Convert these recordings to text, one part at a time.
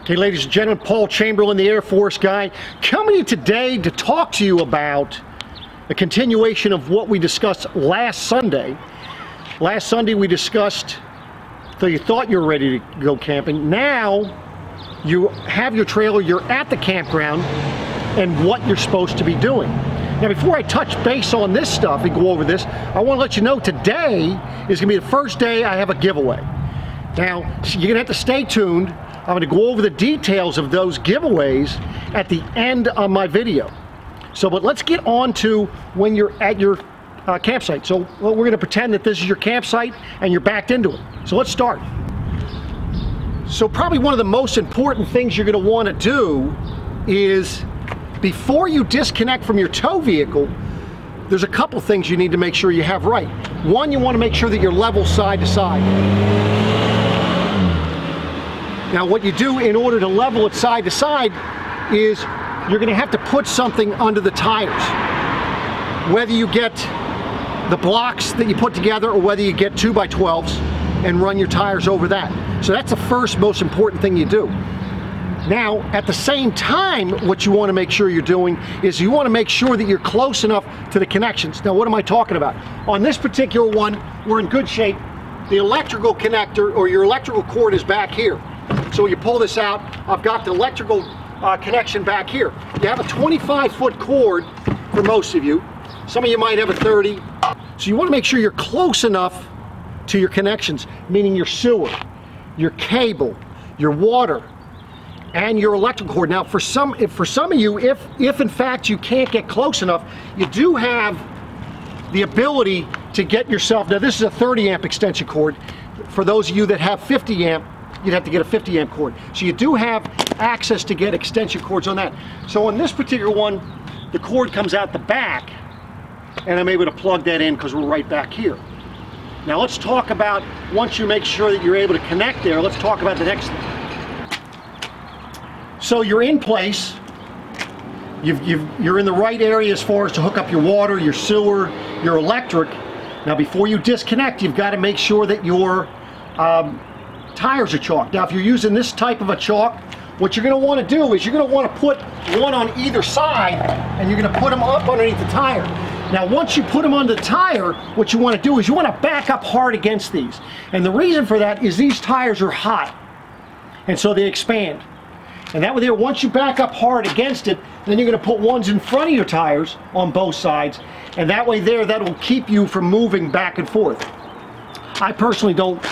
Okay, ladies and gentlemen, Paul Chamberlain, the Air Force guy, coming to you today to talk to you about a continuation of what we discussed last Sunday. Last Sunday we discussed, so you thought you were ready to go camping. Now you have your trailer, you're at the campground, and what you're supposed to be doing. Now before I touch base on this stuff and go over this, I want to let you know today is going to be the first day I have a giveaway. Now, you're going to have to stay tuned. I'm going to go over the details of those giveaways at the end of my video. So, but let's get on to when you're at your campsite. So, we're going to pretend that this is your campsite and you're backed into it. So let's start. So probably one of the most important things you're going to want to do is, before you disconnect from your tow vehicle, there's a couple things you need to make sure you have right. One, you want to make sure that you're level side to side. Now what you do in order to level it side to side is you're going to have to put something under the tires. Whether you get the blocks that you put together or whether you get 2x12s and run your tires over that. So that's the first most important thing you do. Now at the same time, what you want to make sure you're doing is you want to make sure that you're close enough to the connections. Now what am I talking about? On this particular one, we're in good shape. The electrical connector or your electrical cord is back here. So when you pull this out, I've got the electrical connection back here. You have a 25-foot cord for most of you. Some of you might have a 30. So you want to make sure you're close enough to your connections, meaning your sewer, your cable, your water, and your electrical cord. Now for some of you, if in fact you can't get close enough, you do have the ability to get yourself, now this is a 30 amp extension cord. For those of you that have 50 amp, you'd have to get a 50 amp cord. So you do have access to get extension cords on that. So on this particular one, the cord comes out the back, and I'm able to plug that in because we're right back here. Now let's talk about, once you make sure that you're able to connect there, let's talk about the next thing. So you're in place, you're in the right area as far as to hook up your water, your sewer, your electric. Now before you disconnect, you've got to make sure that your tires are chalked. Now if you're using this type of a chalk, what you're going to want to do is you're going to want to put one on either side and you're going to put them up underneath the tire. Now once you put them on the tire, what you want to do is you want to back up hard against these. And the reason for that is these tires are hot and so they expand. And that way there, once you back up hard against it, then you're going to put ones in front of your tires on both sides, and that way there, that will keep you from moving back and forth. I personally don't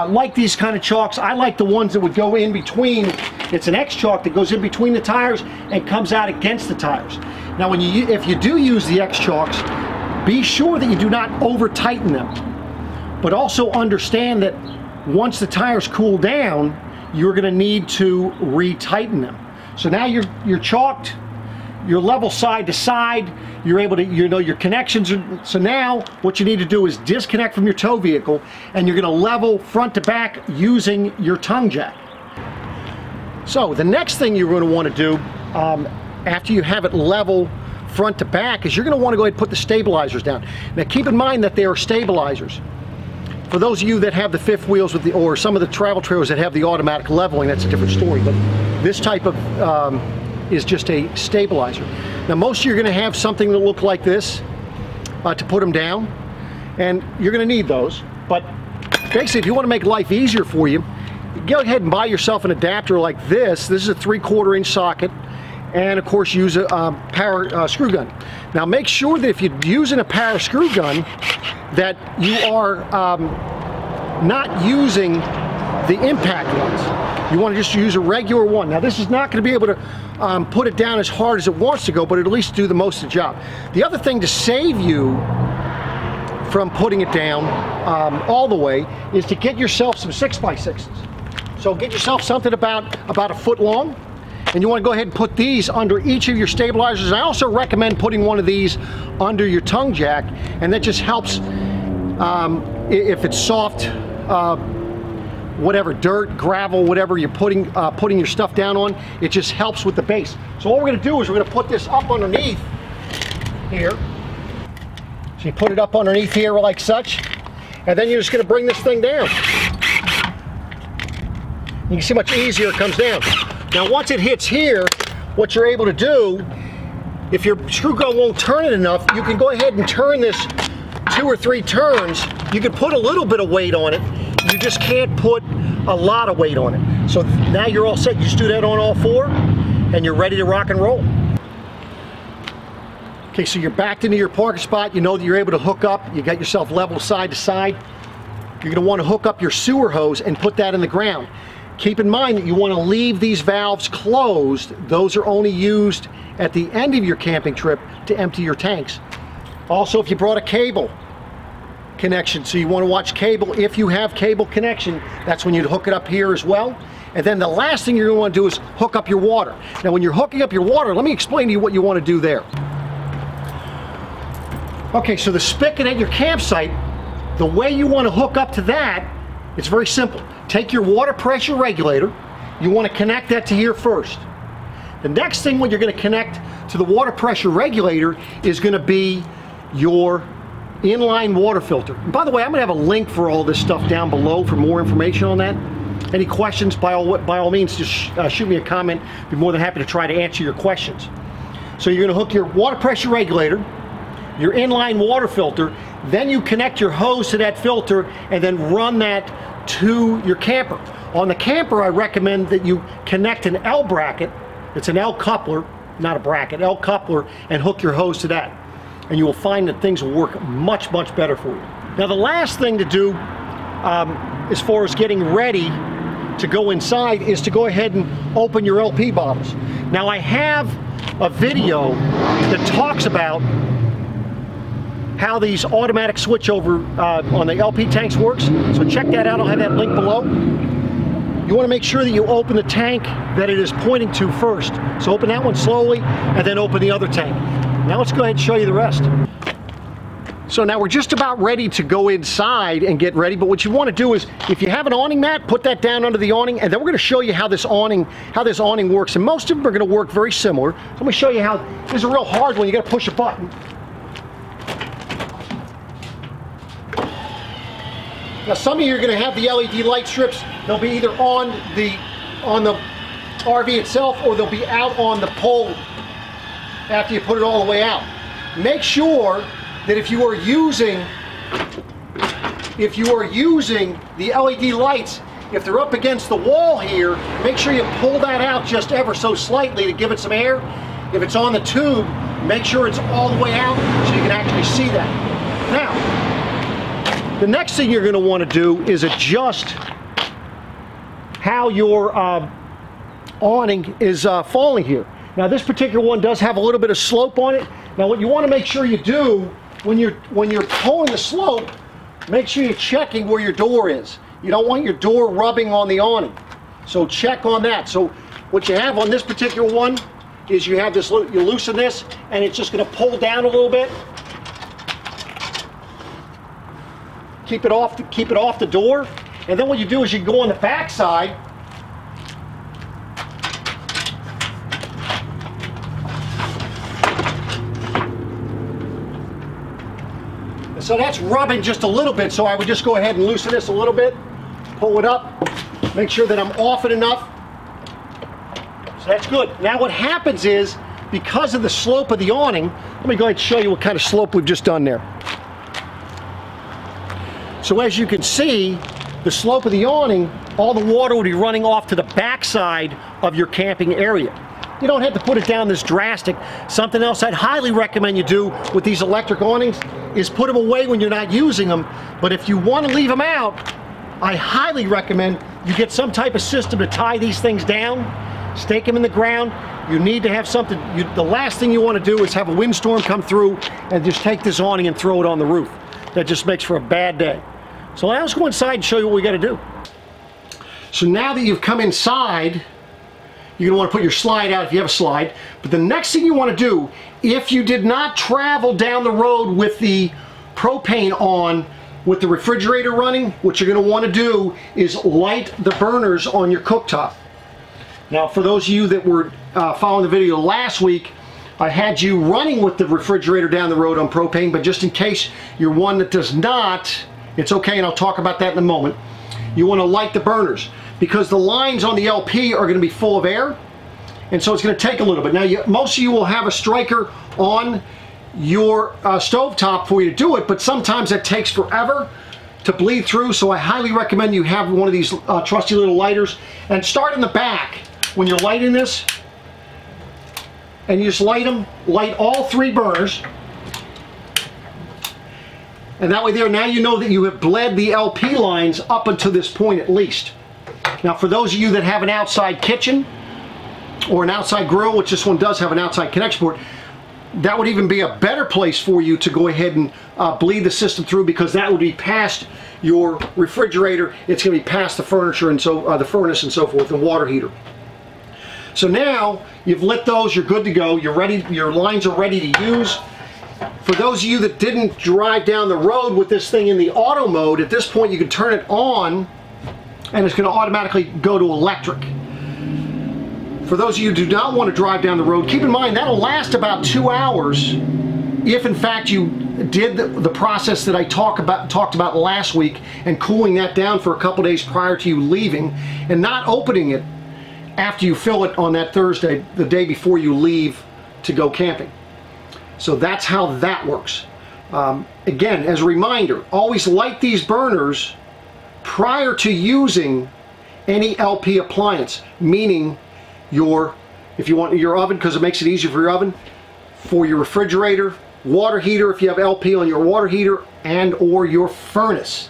like these kind of chalks. I like the ones that would go in between. It's an X chalk that goes in between the tires and comes out against the tires. Now when if you do use the X chalks, be sure that you do not over tighten them, but also understand that once the tires cool down, you're going to need to re-tighten them. So now you're chalked, you're level side to side, you're able to, you know, your connections are, so now what you need to do is disconnect from your tow vehicle and you're going to level front to back using your tongue jack. So the next thing you're going to want to do after you have it level front to back is you're going to want to go ahead and put the stabilizers down. Now keep in mind that they are stabilizers. For those of you that have the fifth wheels with the, or some of the travel trailers that have the automatic leveling, that's a different story, but this type of is just a stabilizer. Now most of you are going to have something that look like this to put them down, and you're going to need those. But basically if you want to make life easier for you, go ahead and buy yourself an adapter like this. This is a 3/4 inch socket, and of course use a power screw gun. Now make sure that if you're using a power screw gun that you are not using the impact ones. You want to just use a regular one. Now this is not going to be able to put it down as hard as it wants to go, but at least do the most of the job. The other thing to save you from putting it down all the way is to get yourself some 6x6s. So get yourself something about a foot long, and you want to go ahead and put these under each of your stabilizers. And I also recommend putting one of these under your tongue jack, and that just helps if it's soft, whatever, dirt, gravel, whatever you're putting your stuff down on, it just helps with the base. So what we're going to do is we're going to put this up underneath here. So you put it up underneath here like such, and then you're just going to bring this thing down. You can see how much easier it comes down. Now once it hits here, what you're able to do, if your screw gun won't turn it enough, you can go ahead and turn this 2 or 3 turns. You can put a little bit of weight on it. You just can't put a lot of weight on it. So now you're all set. You just do that on all 4 and you're ready to rock and roll. Okay, so you're backed into your parking spot. You know that you're able to hook up. You got yourself level side to side. You're going to want to hook up your sewer hose and put that in the ground. Keep in mind that you want to leave these valves closed. Those are only used at the end of your camping trip to empty your tanks. Also, if you brought a cable connection, so you want to watch cable, if you have cable connection, that's when you'd hook it up here as well. And then the last thing you're going to want to do is hook up your water. Now when you're hooking up your water, let me explain to you what you want to do there. Okay, so the spigot at your campsite, the way you want to hook up to that, it's very simple. Take your water pressure regulator, you want to connect that to here first. The next thing when you're going to connect to the water pressure regulator is going to be your inline water filter. And by the way, I'm going to have a link for all this stuff down below for more information on that. Any questions, by all means, just shoot me a comment. I'd be more than happy to try to answer your questions. So you're going to hook your water pressure regulator, your inline water filter, then you connect your hose to that filter and then run that to your camper. On the camper, I recommend that you connect an L bracket. It's an L coupler, not a bracket, L coupler, and hook your hose to that. And you will find that things will work much, much better for you. Now the last thing to do as far as getting ready to go inside is to go ahead and open your LP bottles. Now I have a video that talks about how these automatic switchover on the LP tanks works. So check that out, I'll have that link below. You want to make sure that you open the tank that it is pointing to first. So open that one slowly and then open the other tank. Now let's go ahead and show you the rest. So now we're just about ready to go inside and get ready, but what you want to do is, if you have an awning mat, put that down under the awning, and then we're going to show you how this awning works. And most of them are going to work very similar. So let me show you how. This is a real hard one. You got to push a button. Now some of you are going to have the LED light strips. They'll be either on the RV itself, or they'll be out on the pole after you put it all the way out. Make sure that if you are using the LED lights, if they're up against the wall here, make sure you pull that out just ever so slightly to give it some air. If it's on the tube, make sure it's all the way out so you can actually see that. Now, the next thing you're going to want to do is adjust how your awning is falling here. Now this particular one does have a little bit of slope on it. Now what you want to make sure you do when you're pulling the slope, make sure you're checking where your door is. You don't want your door rubbing on the awning. So check on that. So what you have on this particular one is you have this, you loosen this and it's just going to pull down a little bit. Keep it off the door, and then what you do is you go on the back side and so that's rubbing just a little bit, so I would just go ahead and loosen this a little bit, pull it up, make sure that I'm off it enough. So that's good. Now what happens is, because of the slope of the awning, let me go ahead and show you what kind of slope we've just done there. So as you can see, the slope of the awning, all the water will be running off to the back side of your camping area. You don't have to put it down this drastic. Something else I'd highly recommend you do with these electric awnings is put them away when you're not using them. But if you want to leave them out, I highly recommend you get some type of system to tie these things down, stake them in the ground. You need to have something. The last thing you want to do is have a windstorm come through and just take this awning and throw it on the roof. That just makes for a bad day. So now let's go inside and show you what we got to do. So now that you've come inside, you're going to want to put your slide out if you have a slide. But the next thing you want to do, if you did not travel down the road with the propane on, with the refrigerator running, what you're going to want to do is light the burners on your cooktop. Now for those of you that were following the video last week, I had you running with the refrigerator down the road on propane, but just in case you're one that does not, it's okay, and I'll talk about that in a moment. You want to light the burners. because the lines on the LP are going to be full of air, and so it's going to take a little bit. Now, most of you will have a striker on your stovetop for you to do it, but sometimes it takes forever to bleed through, so I highly recommend you have one of these trusty little lighters. And start in the back when you're lighting this, and you just light all 3 burners, and that way there, now you know that you have bled the LP lines up until this point at least. Now, for those of you that have an outside kitchen or an outside grill, which this one does have an outside connection port, that would even be a better place for you to go ahead and bleed the system through, because that would be past your refrigerator. It's going to be past the furniture and so the furnace and so forth, the water heater. So now you've lit those, you're good to go, you're ready, your lines are ready to use. For those of you that didn't drive down the road with this thing in the auto mode, at this point you can turn it on and it's going to automatically go to electric. For those of you who do not want to drive down the road, keep in mind that'll last about 2 hours if in fact you did the process that I talked about last week, and cooling that down for a couple days prior to you leaving, and not opening it after you fill it on that Thursday, the day before you leave to go camping. So that's how that works. Again, as a reminder, always light these burners prior to using any LP appliance, meaning if you want your oven, because it makes it easier for your oven, for your refrigerator, water heater if you have LP on your water heater, and or your furnace.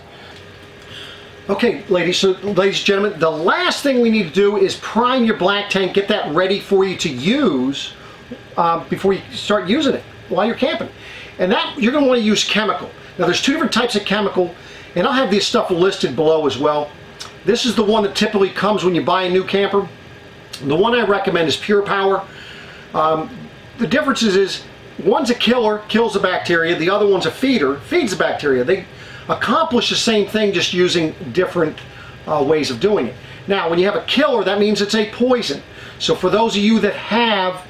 Okay, ladies and gentlemen, the last thing we need to do is prime your black tank, get that ready for you to use before you start using it while you're camping. And that, you're going to want to use chemical. Now, there's 2 different types of chemical, and I'll have this stuff listed below as well. This is the one that typically comes when you buy a new camper. The one I recommend is Pure Power. The difference is one's a killer, kills the bacteria. The other one's a feeder, feeds the bacteria. They accomplish the same thing, just using different ways of doing it. Now, when you have a killer, that means it's a poison. So for those of you that have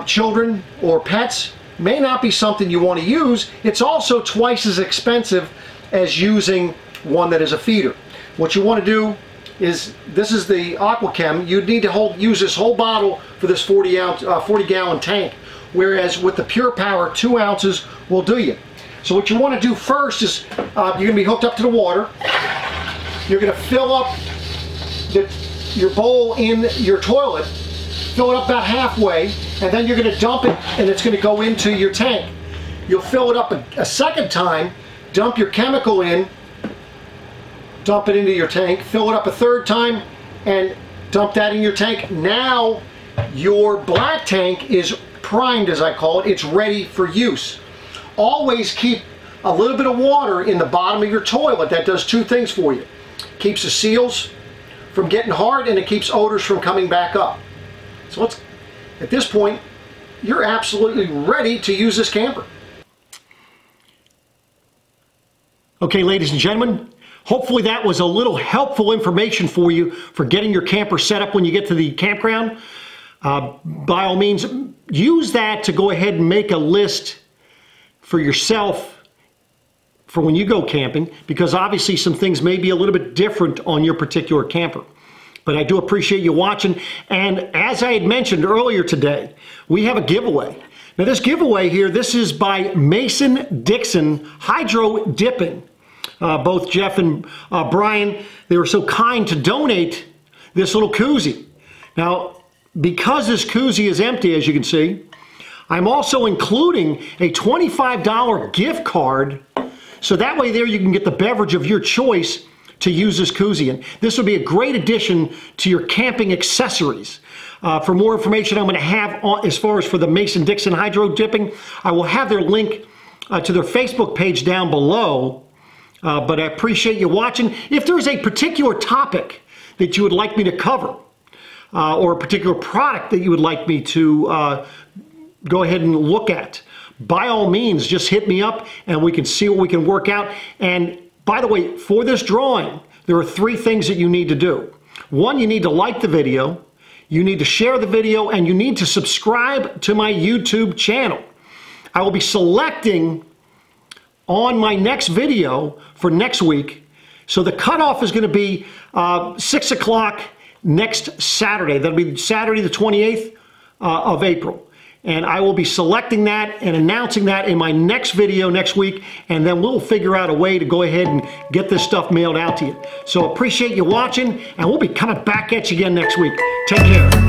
children or pets, may not be something you want to use. It's also twice as expensive as using one that is a feeder. What you want to do is, this is the AquaChem. You'd need to use this whole bottle for this 40-gallon tank, whereas with the Pure Power, 2 ounces will do you. So what you want to do first is, you're going to be hooked up to the water. You're going to fill up your bowl in your toilet, fill it up about halfway, and then you're going to dump it, and it's going to go into your tank. You'll fill it up a second time, dump your chemical in, dump it into your tank, fill it up a third time, and dump that in your tank. Now your black tank is primed, as I call it. It's ready for use. Always keep a little bit of water in the bottom of your toilet. That does 2 things for you. Keeps the seals from getting hard, and it keeps odors from coming back up. So at this point, you're absolutely ready to use this camper. Okay, ladies and gentlemen, hopefully that was a little helpful information for you for getting your camper set up when you get to the campground. By all means, use that to go ahead and make a list for yourself for when you go camping, because obviously some things may be a little bit different on your particular camper. But I do appreciate you watching, and as I had mentioned earlier today, we have a giveaway. Now this giveaway here, this is by Mason-Dixon Hydro Dipping. Both Jeff and Brian, they were so kind to donate this little koozie. Now, because this koozie is empty, as you can see, I'm also including a $25 gift card, so that way there you can get the beverage of your choice to use this koozie in. This would be a great addition to your camping accessories. For more information I'm going to have as far as for the Mason-Dixon Hydro Dipping, I will have their link to their Facebook page down below. But I appreciate you watching. If there's a particular topic that you would like me to cover, or a particular product that you would like me to go ahead and look at, by all means, just hit me up and we can see what we can work out. And by the way, for this drawing, there are 3 things that you need to do. 1, you need to like the video, you need to share the video, and you need to subscribe to my YouTube channel. I will be selecting on my next video for next week So the cutoff is going to be 6 o'clock next Saturday. That'll be Saturday the 28th of April. And I will be selecting that and announcing that in my next video next week, and then we'll figure out a way to go ahead and get this stuff mailed out to you. So appreciate you watching, and we'll be coming back at you again next week. Take care.